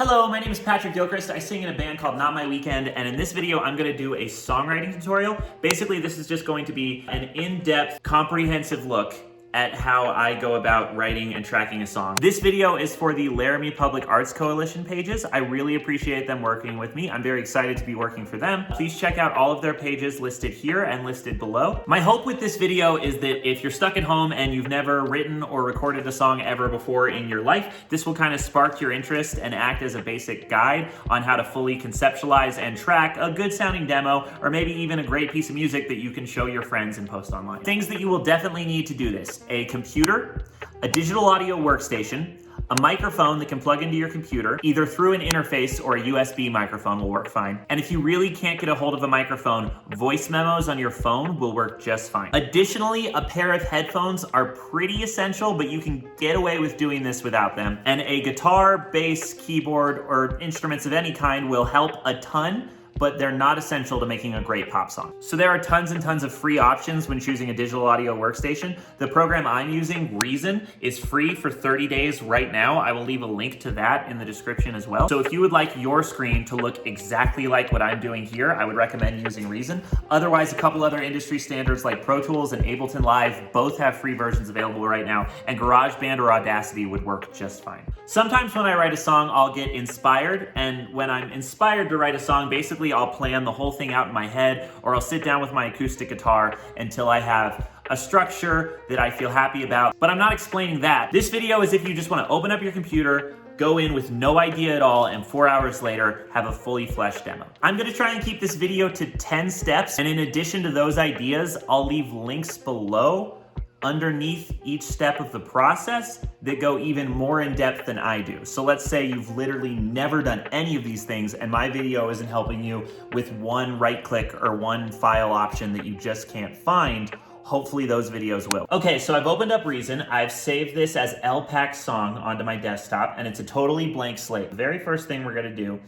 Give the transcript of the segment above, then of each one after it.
Hello, my name is Patrick Gilchrist. I sing in a band called Not My Weekend, and in this video I'm going to do a songwriting tutorial. Basically, this is just going to be an in-depth, comprehensive look at how I go about writing and tracking a song. This video is for the Laramie Public Arts Coalition pages. I really appreciate them working with me. I'm very excited to be working for them. Please check out all of their pages listed here and listed below. My hope with this video is that if you're stuck at home and you've never written or recorded a song ever before in your life, this will kind of spark your interest and act as a basic guide on how to fully conceptualize and track a good sounding demo, or maybe even a great piece of music that you can show your friends and post online. Things that you will definitely need to do this: a computer, a digital audio workstation, a microphone that can plug into your computer, either through an interface or a USB microphone will work fine. And if you really can't get a hold of a microphone, voice memos on your phone will work just fine. Additionally, a pair of headphones are pretty essential, but you can get away with doing this without them. And a guitar, bass, keyboard, or instruments of any kind will help a ton, but they're not essential to making a great pop song. So there are tons and tons of free options when choosing a digital audio workstation. The program I'm using, Reason, is free for 30 days right now. I will leave a link to that in the description as well. So if you would like your screen to look exactly like what I'm doing here, I would recommend using Reason. Otherwise, a couple other industry standards like Pro Tools and Ableton Live both have free versions available right now, and GarageBand or Audacity would work just fine. Sometimes when I write a song, I'll get inspired, and when I'm inspired to write a song, basically I'll plan the whole thing out in my head, or I'll sit down with my acoustic guitar until I have a structure that I feel happy about. But I'm not explaining that. This video is if you just want to open up your computer, go in with no idea at all, and 4 hours later have a fully fleshed demo. I'm gonna try and keep this video to 10 steps, and in addition to those ideas, I'll leave links below underneath each step of the process that go even more in depth than I do. So let's say you've literally never done any of these things and my video isn't helping you with one right click or one file option that you just can't find. Hopefully those videos will. Okay, so I've opened up Reason. I've saved this as LPAC song onto my desktop, and it's a totally blank slate. The very first thing we're gonna do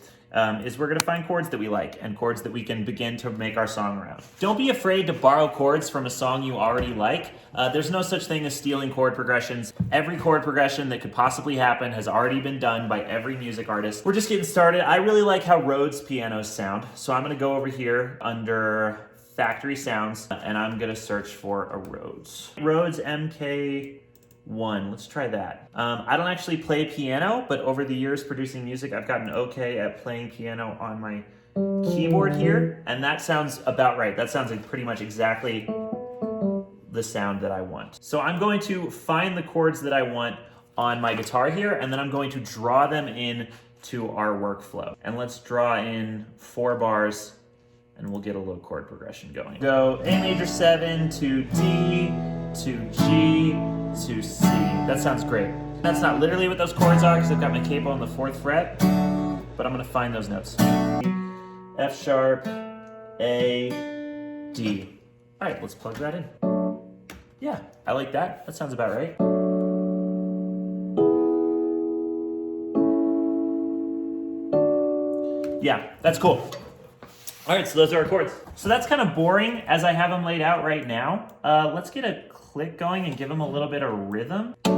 is we're gonna find chords that we like and chords that we can begin to make our song around. Don't be afraid to borrow chords from a song you already like. There's no such thing as stealing chord progressions. Every chord progression that could possibly happen has already been done by every music artist. We're just getting started. I really like how Rhodes pianos sound, so I'm gonna go over here under Factory Sounds, and I'm gonna search for a Rhodes. Rhodes MK1, let's try that. I don't actually play piano, but over the years producing music, I've gotten okay at playing piano on my keyboard here, and that sounds about right. That sounds like pretty much exactly the sound that I want. So I'm going to find the chords that I want on my guitar here, and then I'm going to draw them in to our workflow. And let's draw in 4 bars, and we'll get a little chord progression going. Go A major 7 to D to G to C. That sounds great. That's not literally what those chords are because I've got my capo on the 4th fret, but I'm gonna find those notes. F sharp, A, D. All right, let's plug that in. Yeah, I like that. That sounds about right. Yeah, that's cool. All right, so those are our chords. So that's kind of boring as I have them laid out right now. Let's get a click going and give them a little bit of rhythm. I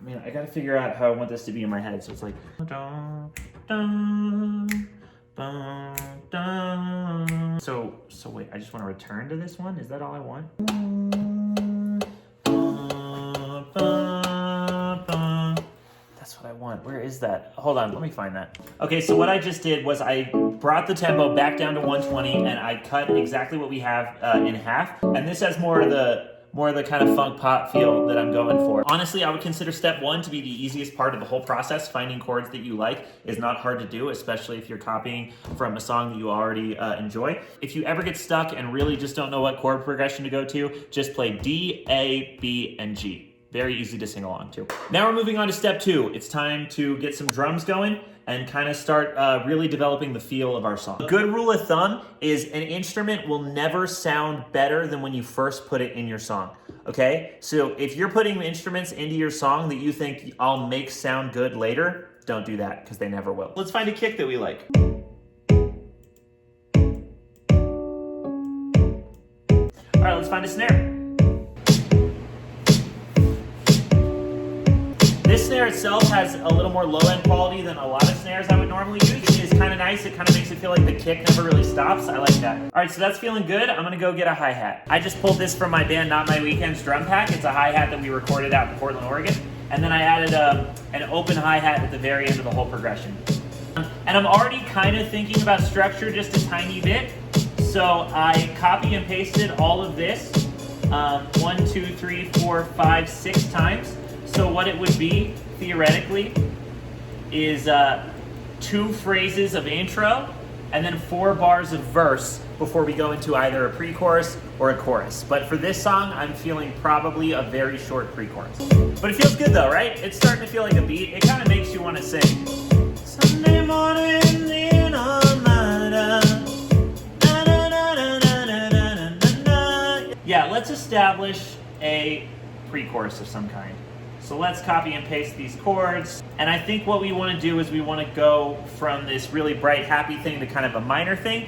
mean, I gotta figure out how I want this to be in my head. So it's like, dun, dun, dun, dun. So wait, I just want to return to this one. Is that all I want? That's what I want. Where is that? Hold on, let me find that. Okay, so what I just did was I brought the tempo back down to 120 and I cut exactly what we have in half. And this has more of the kind of funk pop feel that I'm going for. Honestly, I would consider step 1 to be the easiest part of the whole process. Finding chords that you like is not hard to do, especially if you're copying from a song that you already enjoy. If you ever get stuck and really just don't know what chord progression to go to, just play D, A, B, and G. Very easy to sing along to. Now we're moving on to step 2. It's time to get some drums going and kind of start really developing the feel of our song. A good rule of thumb is an instrument will never sound better than when you first put it in your song, okay? So if you're putting instruments into your song that you think I'll make sound good later, don't do that because they never will. Let's find a kick that we like. All right, let's find a snare. snare itself has a little more low-end quality than a lot of snares I would normally use. It is kind of nice. It kind of makes it feel like the kick never really stops. I like that. All right, so that's feeling good. I'm gonna go get a hi-hat. I just pulled this from my band Not My Weekend's drum pack. It's a hi-hat that we recorded out in Portland, Oregon. And then I added an open hi-hat at the very end of the whole progression. And I'm already kind of thinking about structure just a tiny bit. So I copy and pasted all of this 1, 2, 3, 4, 5, 6 times. So what it would be, theoretically, is 2 phrases of intro and then 4 bars of verse before we go into either a pre-chorus or a chorus. But for this song, I'm feeling probably a very short pre-chorus. But it feels good though, right? It's starting to feel like a beat. It kind of makes you want to sing. Sunday morning in all-nighter. Yeah, let's establish a pre-chorus of some kind. So let's copy and paste these chords. And I think what we want to do is we want to go from this really bright, happy thing to kind of a minor thing.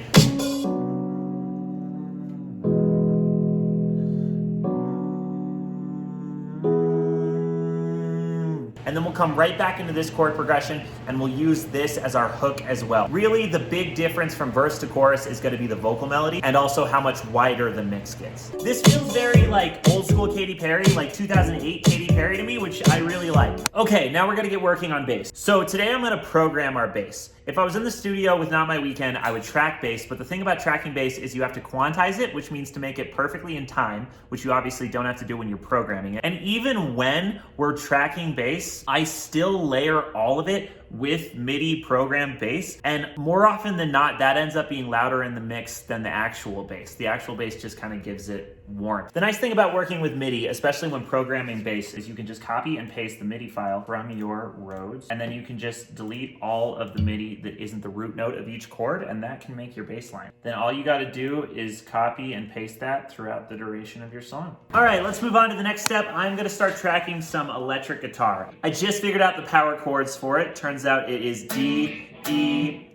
And then we'll come right back into this chord progression and we'll use this as our hook as well. Really, the big difference from verse to chorus is going to be the vocal melody and also how much wider the mix gets. This feels very like old school Katy Perry, like 2008 Katy Perry to me, which I really like. Okay, now we're going to get working on bass. So today I'm going to program our bass. If I was in the studio with Not My Weekend, I would track bass, but the thing about tracking bass is you have to quantize it, which means to make it perfectly in time, which you obviously don't have to do when you're programming it. And even when we're tracking bass, I still layer all of it with MIDI programmed bass, and more often than not, that ends up being louder in the mix than the actual bass. The actual bass just kind of gives it warmth. The nice thing about working with MIDI, especially when programming bass, is you can just copy and paste the MIDI file from your Rhodes, and then you can just delete all of the MIDI that isn't the root note of each chord, and that can make your bass line. Then all you gotta do is copy and paste that throughout the duration of your song. All right, let's move on to the next step. I'm gonna start tracking some electric guitar. I just figured out the power chords for it. Turns out it is D, E,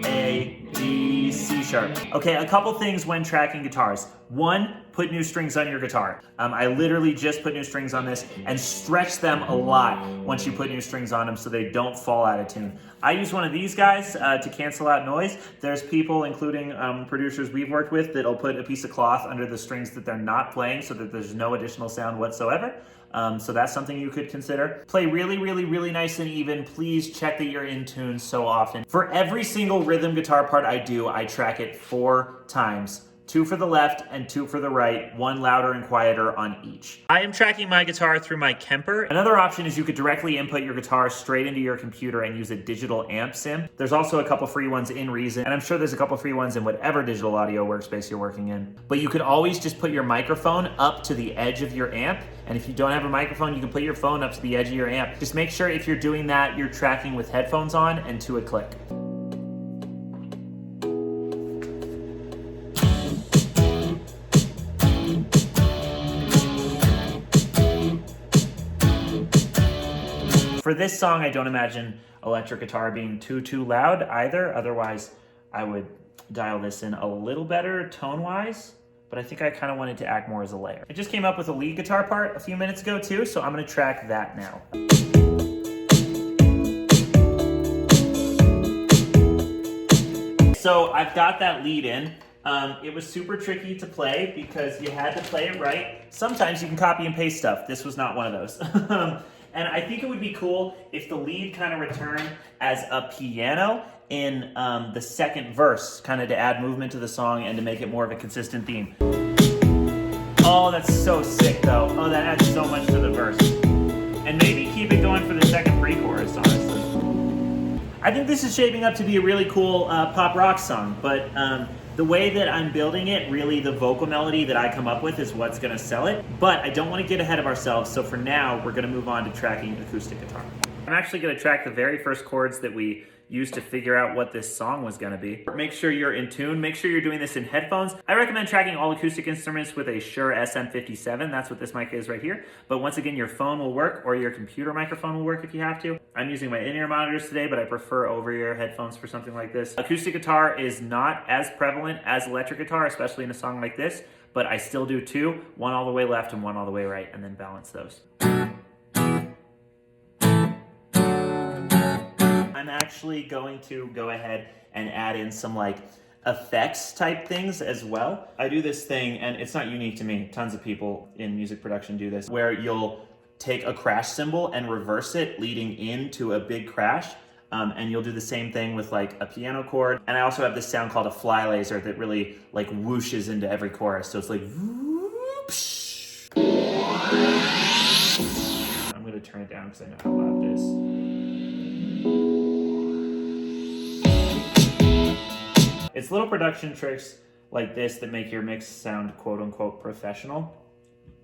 A, D, C sharp. Okay, a couple things when tracking guitars. One, put new strings on your guitar. I literally just put new strings on this and stretch them a lot once you put new strings on them so they don't fall out of tune. I use one of these guys to cancel out noise. There's people, including producers we've worked with, that'll put a piece of cloth under the strings that they're not playing so that there's no additional sound whatsoever. So that's something you could consider. Play really, really, really nice and even. Please check that you're in tune so often. For every single rhythm guitar part I do, I track it 4 times. 2 for the left and 2 for the right, 1 louder and quieter on each. I am tracking my guitar through my Kemper. Another option is you could directly input your guitar straight into your computer and use a digital amp sim. There's also a couple free ones in Reason, and I'm sure there's a couple free ones in whatever digital audio workspace you're working in. But you could always just put your microphone up to the edge of your amp, and if you don't have a microphone, you can put your phone up to the edge of your amp. Just make sure if you're doing that, you're tracking with headphones on and to a click. For this song, I don't imagine electric guitar being too loud either. Otherwise, I would dial this in a little better tone-wise, but I think I kind of wanted to act more as a layer. I just came up with a lead guitar part a few minutes ago too, so I'm gonna track that now. So I've got that lead in. It was super tricky to play because you had to play it right. Sometimes you can copy and paste stuff. This was not one of those. And I think it would be cool if the lead kind of returned as a piano in the second verse, kind of to add movement to the song and to make it more of a consistent theme. Oh, that's so sick though. Oh, that adds so much to the verse. And maybe keep it going for the second pre-chorus, honestly. I think this is shaping up to be a really cool pop rock song, but the way that I'm building it, really the vocal melody that I come up with is what's gonna sell it. But I don't wanna get ahead of ourselves, so for now, we're gonna move on to tracking acoustic guitar. I'm actually gonna track the very first chords that we used to figure out what this song was gonna be. Make sure you're in tune, make sure you're doing this in headphones. I recommend tracking all acoustic instruments with a Shure SM57, that's what this mic is right here. But once again, your phone will work or your computer microphone will work if you have to. I'm using my in-ear monitors today, but I prefer over-ear headphones for something like this. Acoustic guitar is not as prevalent as electric guitar, especially in a song like this, but I still do 2, 1 all the way left and 1 all the way right, and then balance those. I'm actually going to go ahead and add in some like effects type things as well. I do this thing, and it's not unique to me. Tons of people in music production do this, where you'll take a crash cymbal and reverse it leading into a big crash. And you'll do the same thing with like a piano chord. And I also have this sound called a fly laser that really like whooshes into every chorus. So it's like, whoosh. I'm gonna turn it down because I know how loud it is. It's little production tricks like this that make your mix sound quote unquote professional.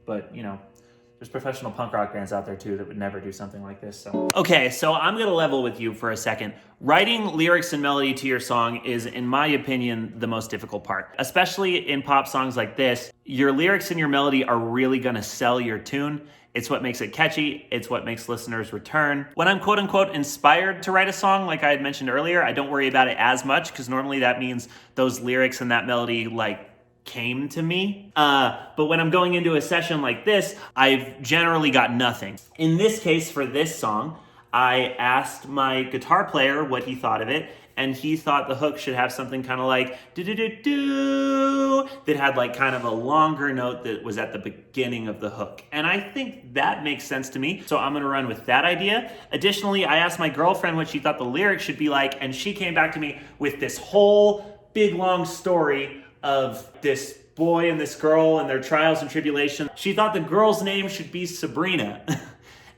But you know, there's professional punk rock bands out there too that would never do something like this. So. Okay, so I'm gonna level with you for a second. Writing lyrics and melody to your song is, in my opinion, the most difficult part. Especially in pop songs like this, your lyrics and your melody are really gonna sell your tune. It's what makes it catchy. It's what makes listeners return. When I'm quote unquote inspired to write a song, like I had mentioned earlier, I don't worry about it as much because normally that means those lyrics and that melody like came to me. But when I'm going into a session like this, I've generally got nothing. In this case, for this song, I asked my guitar player what he thought of it, and he thought the hook should have something kind of like do-do-do-do, that had like kind of a longer note that was at the beginning of the hook. And I think that makes sense to me, so I'm gonna run with that idea. Additionally, I asked my girlfriend what she thought the lyrics should be like, and she came back to me with this whole big long story of this boy and this girl and their trials and tribulations. She thought the girl's name should be Sabrina.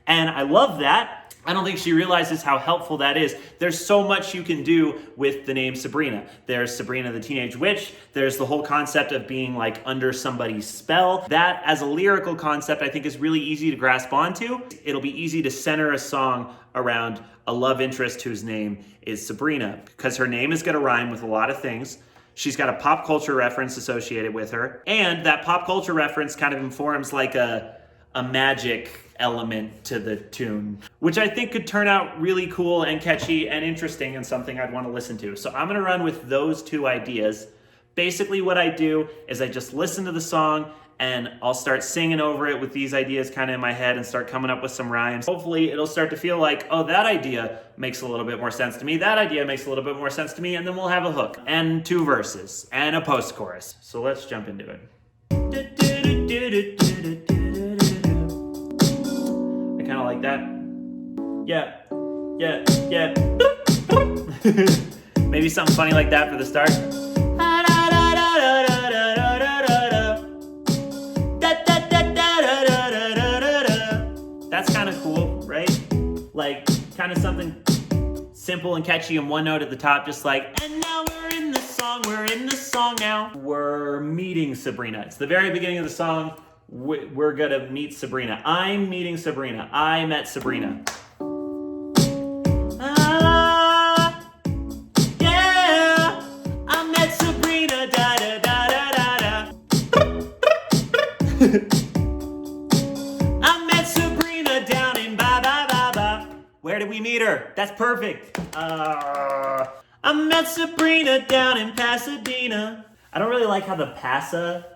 And I love that. I don't think she realizes how helpful that is. There's so much you can do with the name Sabrina. There's Sabrina the Teenage Witch. There's the whole concept of being like under somebody's spell. That as a lyrical concept, I think is really easy to grasp onto. It'll be easy to center a song around a love interest whose name is Sabrina, because her name is gonna rhyme with a lot of things. She's got a pop culture reference associated with her. And that pop culture reference kind of informs like a magic element to the tune, which I think could turn out really cool and catchy and interesting and something I'd want to listen to. So I'm gonna run with those two ideas. Basically what I do is I just listen to the song and I'll start singing over it with these ideas kind of in my head and start coming up with some rhymes. Hopefully it'll start to feel like, oh, that idea makes a little bit more sense to me. That idea makes a little bit more sense to me. And then we'll have a hook and two verses and a post-chorus. So let's jump into it. I kind of like that. Yeah. Maybe something funny like that for the start. That's kind of cool, right? Like, kind of something simple and catchy and one note at the top, just like, and now we're in the song now. We're meeting Sabrina. It's the very beginning of the song. We're gonna meet Sabrina. I'm meeting Sabrina. I met Sabrina. Yeah, I met Sabrina, da da da da da da. Where did we meet her? That's perfect. I met Sabrina down in Pasadena. I don't really like how the Pasa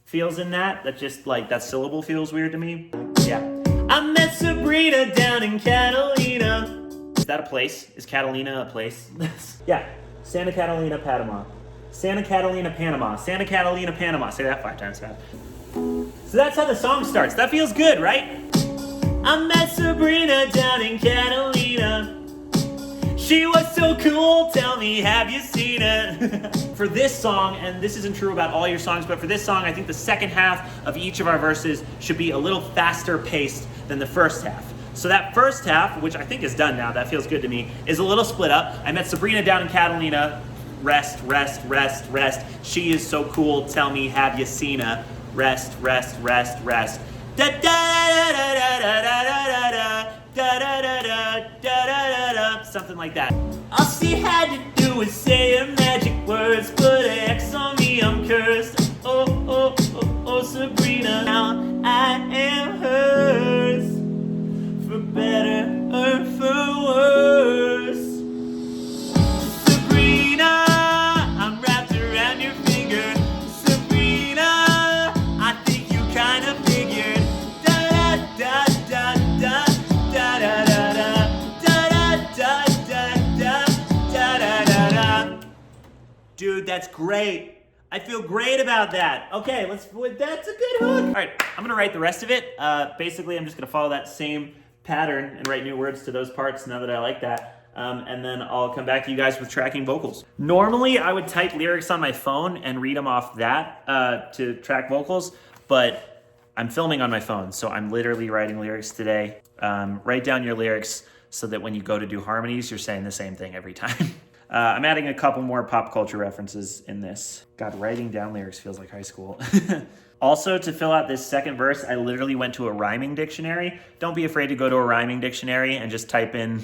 feels in that. That just like, that syllable feels weird to me. Yeah. I met Sabrina down in Catalina. Is that a place? Is Catalina a place? Yeah. Santa Catalina, Panama. Santa Catalina, Panama. Santa Catalina, Panama. Say that 5 times fast. So that's how the song starts. That feels good, right? I met Sabrina down in Catalina. She was so cool, tell me, have you seen her? For this song, and this isn't true about all your songs, but for this song, I think the second half of each of our verses should be a little faster paced than the first half. So that first half, which I think is done now, that feels good to me, is a little split up. I met Sabrina down in Catalina. Rest, rest, rest, rest. She is so cool, tell me, have you seen her? Rest, rest, rest, rest. Da da da da da da da da da da da da, something like that. All she had to do was say her magic words, put an X on me, I'm cursed. Oh, oh, oh, oh, Sabrina, now I am hers, for better or for worse. Sabrina, I'm wrapped around your finger. Sabrina, I think you kind of figured. Da da da da da da da da da da da da that's great. I feel great about that. Okay, that's a good hook. All right, I'm gonna write the rest of it. Basically, I'm just gonna follow that same pattern and write new words to those parts now that I like that. And then I'll come back to you guys with tracking vocals. Normally, I would type lyrics on my phone and read them off that to track vocals, but I'm filming on my phone, so I'm literally writing lyrics today. Write down your lyrics so that when you go to do harmonies, you're saying the same thing every time. I'm adding a couple more pop culture references in this. God, writing down lyrics feels like high school. Also, to fill out this second verse, I literally went to a rhyming dictionary. Don't be afraid to go to a rhyming dictionary and just type in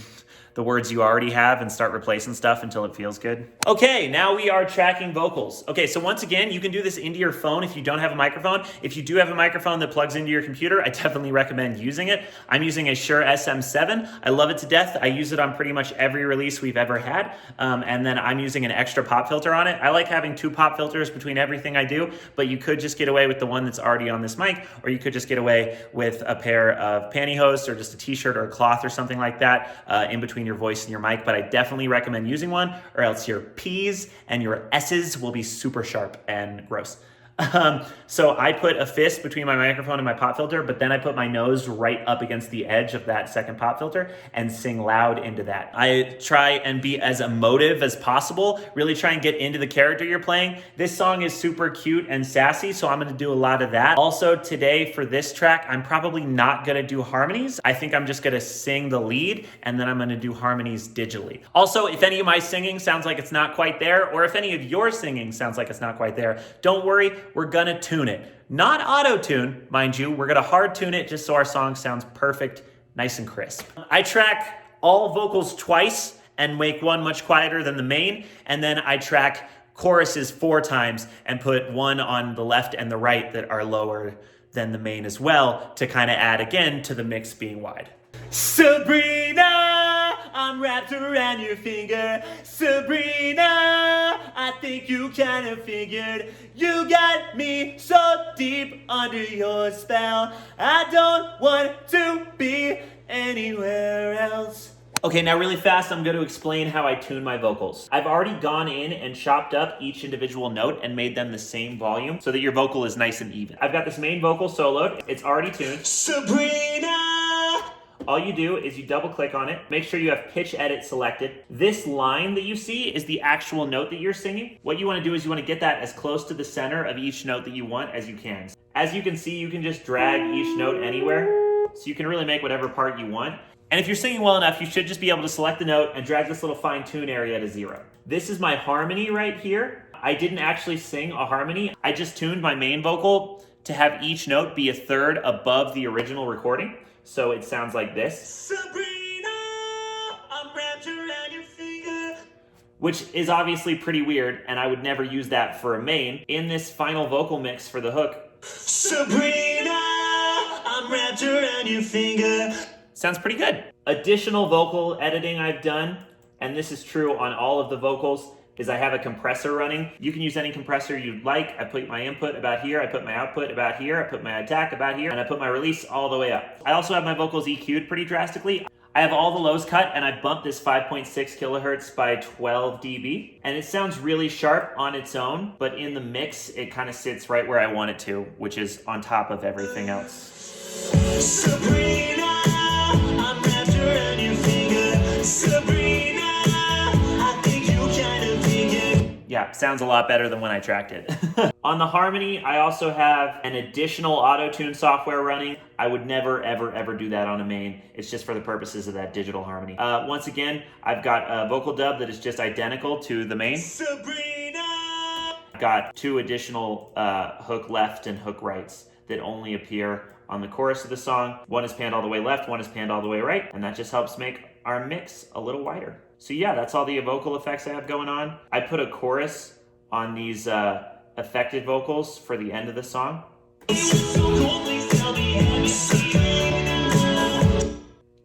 the words you already have and start replacing stuff until it feels good. Okay, now we are tracking vocals. Okay, so once again, you can do this into your phone if you don't have a microphone. If you do have a microphone that plugs into your computer, I definitely recommend using it. I'm using a Shure SM7. I love it to death. I use it on pretty much every release we've ever had. And then I'm using an extra pop filter on it. I like having 2 pop filters between everything I do, but you could just get away with the one that's already on this mic, or you could just get away with a pair of pantyhose or just a t-shirt or a cloth or something like that in between your voice and your mic, but I definitely recommend using one, or else your P's and your S's will be super sharp and gross. So I put a fist between my microphone and my pop filter, but then I put my nose right up against the edge of that second pop filter and sing loud into that. I try and be as emotive as possible, really try and get into the character you're playing. This song is super cute and sassy, so I'm gonna do a lot of that. Also today for this track, I'm probably not gonna do harmonies. I think I'm just gonna sing the lead and then I'm gonna do harmonies digitally. Also, if any of my singing sounds like it's not quite there, or if any of your singing sounds like it's not quite there, don't worry, we're gonna tune it. Not auto-tune, mind you, we're gonna hard tune it just so our song sounds perfect, nice and crisp. I track all vocals twice and make one much quieter than the main, and then I track choruses 4 times and put one on the left and the right that are lower than the main as well to kind of add again to the mix being wide. Sabrina, I'm wrapped around your finger. Sabrina, I think you kind of figured you got me so deep under your spell. I don't want to be anywhere else. Okay, now really fast, I'm going to explain how I tune my vocals. I've already gone in and chopped up each individual note and made them the same volume so that your vocal is nice and even. I've got this main vocal soloed. It's already tuned. Sabrina! All you do is you double click on it, make sure you have pitch edit selected. This line that you see is the actual note that you're singing. What you want to do is you want to get that as close to the center of each note that you want as you can. As you can see, you can just drag each note anywhere, so you can really make whatever part you want. And if you're singing well enough, you should just be able to select the note and drag this little fine tune area to 0. This is my harmony right here. I didn't actually sing a harmony. I just tuned my main vocal to have each note be 1/3 above the original recording. So it sounds like this. Sabrina, I'm wrapped around your finger. Which is obviously pretty weird, and I would never use that for a main. In this final vocal mix for the hook, Sabrina, I'm wrapped around your finger. Sounds pretty good. Additional vocal editing I've done, and this is true on all of the vocals, is I have a compressor running. You can use any compressor you'd like. I put my input about here, I put my output about here, I put my attack about here, and I put my release all the way up. I also have my vocals EQ'd pretty drastically. I have all the lows cut, and I bumped this 5.6 kilohertz by 12 dB. And it sounds really sharp on its own, but in the mix, it kind of sits right where I want it to, which is on top of everything else. Sabrina, I'm wrapped around your finger. Sabrina, yeah, sounds a lot better than when I tracked it. On the harmony, I also have an additional auto-tune software running. I would never, ever, ever do that on a main. It's just for the purposes of that digital harmony. Once again, I've got a vocal dub that is just identical to the main. Sabrina! I've got 2 additional hook left and hook rights that only appear on the chorus of the song. One is panned all the way left, one is panned all the way right, and that just helps make our mix a little wider. So yeah, that's all the vocal effects I have going on. I put a chorus on these affected vocals for the end of the song.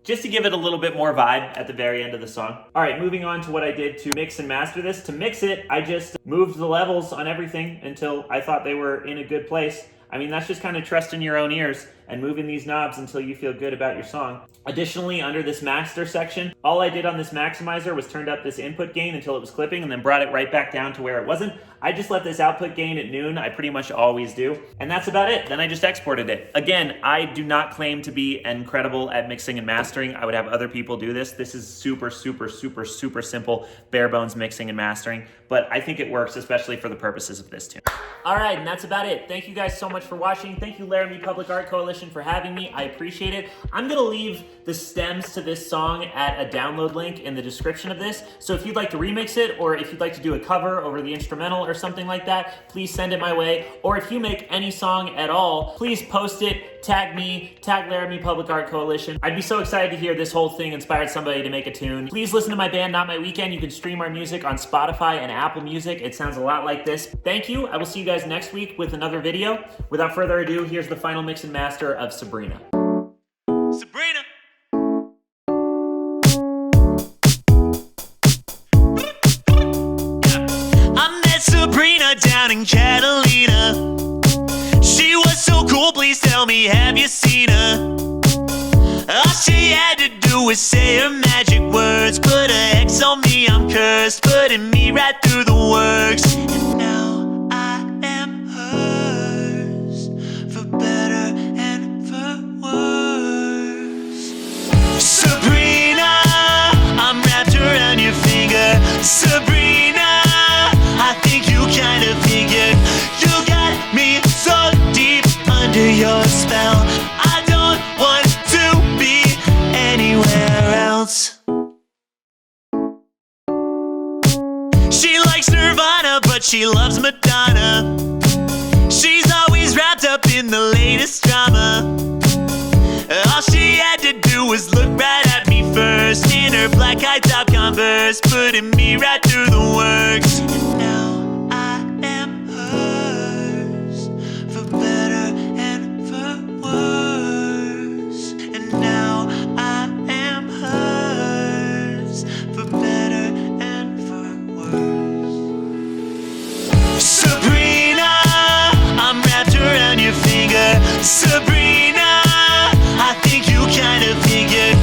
Just to give it a little bit more vibe at the very end of the song. All right, moving on to what I did to mix and master this. To mix it, I just moved the levels on everything until I thought they were in a good place. I mean, that's just kind of trusting your own ears. and moving these knobs until you feel good about your song. Additionally, under this master section, all I did on this maximizer was turned up this input gain until it was clipping and then brought it right back down to where it wasn't. I just let this output gain at noon. I pretty much always do. And that's about it. Then I just exported it. Again, I do not claim to be incredible at mixing and mastering. I would have other people do this. This is super, super, super, super simple, bare bones mixing and mastering, but I think it works, especially for the purposes of this tune. All right, and that's about it. Thank you guys so much for watching. Thank you, Laramie Public Art Coalition, for having me. I appreciate it. I'm gonna leave the stems to this song at a download link in the description of this. So if you'd like to remix it, or if you'd like to do a cover over the instrumental or something like that, please send it my way. Or if you make any song at all, please post it, tag me, tag Laramie Public Art Coalition. I'd be so excited to hear this whole thing inspired somebody to make a tune. Please listen to my band, Not My Weekend. You can stream our music on Spotify and Apple Music. It sounds a lot like this. Thank you. I will see you guys next week with another video. Without further ado, here's the final mix and master of Sabrina. Sabrina! I met Sabrina down in Catalina. She was so cool, please tell me, have you seen her? All she had to do was say her magic words. Put a hex on me, I'm cursed, putting me right through the works. And now I am hers, for better and for worse. Sabrina, I'm wrapped around your finger. Sabrina, I think you kind of figured you got me so deep under your spell. I don't want to be anywhere else. She likes Nirvana, but she loves Madonna. She's always wrapped up in the latest drama. All she had to do was look right at me first, in her black high top Converse, putting me right through the works. And now I am hers, for better and for worse. And now I am hers, for better and for worse. Sabrina, I'm wrapped around your finger. Sabrina, I think you kind of figured